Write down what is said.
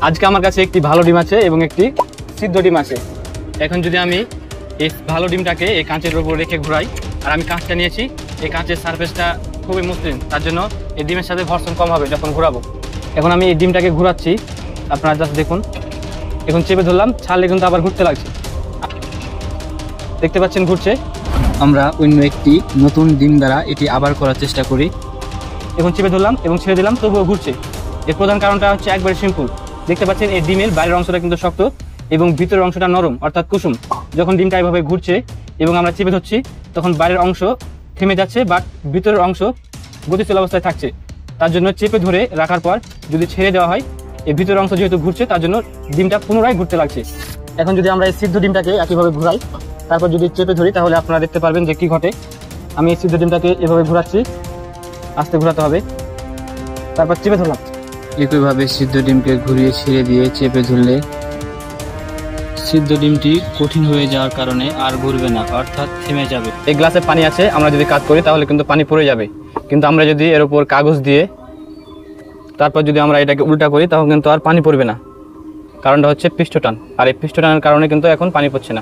আজকে আমার কাছে একটি ভালো ডিম আছে এবং একটি সিদ্ধ ডিম আছে। এখন যদি আমি এই ভালো ডিমটাকে এই কাঁচের উপর রেখে ঘুরাই, আর আমি কাঁচটা নিয়েছি, এই কাঁচের সারফেসটা খুবই মসৃণ, তার জন্য এই ডিমের সাথে ঘর্ষণ কম হবে যখন ঘোরাবো। এখন আমি এই ডিমটাকে ঘোরাচ্ছি, আপনারা জাস্ট দেখুন। এখন চেপে ধরলাম, ছাড়লে কিন্তু আবার ঘুরতে লাগছে, দেখতে পাচ্ছেন ঘুরছে। আমরা অন্য একটি নতুন ডিম দ্বারা এটি আবার করার চেষ্টা করি। এখন চেপে ধরলাম এবং ছেড়ে দিলাম, তবুও ঘুরছে। এর প্রধান কারণটা হচ্ছে একবারে সিম্পল। দেখতে পাচ্ছেন এই ডিমের বাইরের অংশটা কিন্তু শক্ত এবং ভিতরের অংশটা নরম, অর্থাৎ কুসুম। যখন ডিমটা এভাবে ঘুরছে এবং আমরা চেপে ধরছি, তখন বাইরের অংশ থেমে যাচ্ছে, বাট ভিতরের অংশ গতিশীল অবস্থায় থাকছে। তার জন্য চেপে ধরে রাখার পর যদি ছেড়ে দেওয়া হয়, এই ভিতরের অংশ যেহেতু ঘুরছে, তার জন্য ডিমটা পুনরায় ঘুরতে লাগছে। এখন যদি আমরা এই সিদ্ধ ডিমটাকে একইভাবে ঘুরাই, তারপর যদি চেপে ধরি, তাহলে আপনারা দেখতে পারবেন যে কি ঘটে। আমি এই সিদ্ধ ডিমটাকে এভাবে ঘোরাচ্ছি, আস্তে ঘোরাতে হবে, তারপর চেপে ধরলাম। একইভাবে সিদ্ধ ডিমকে ঘুরিয়ে ছেড়ে দিয়ে চেপে ধরলে সিদ্ধ ডিমটি কঠিন হয়ে যাওয়ার কারণে আর ঘুরবে না, অর্থাৎ থেমে যাবে। এই গ্লাসে পানি আছে, আমরা যদি কাজ করি তাহলে কিন্তু পানি পড়ে যাবে। কিন্তু আমরা যদি এর উপর কাগজ দিয়ে তারপর যদি আমরা এটাকে উল্টা করি, তখন কিন্তু আর পানি পড়বে না। কারণটা হচ্ছে পিষ্টটান, আর এই পিষ্টটানের কারণে কিন্তু এখন পানি পড়ছে না।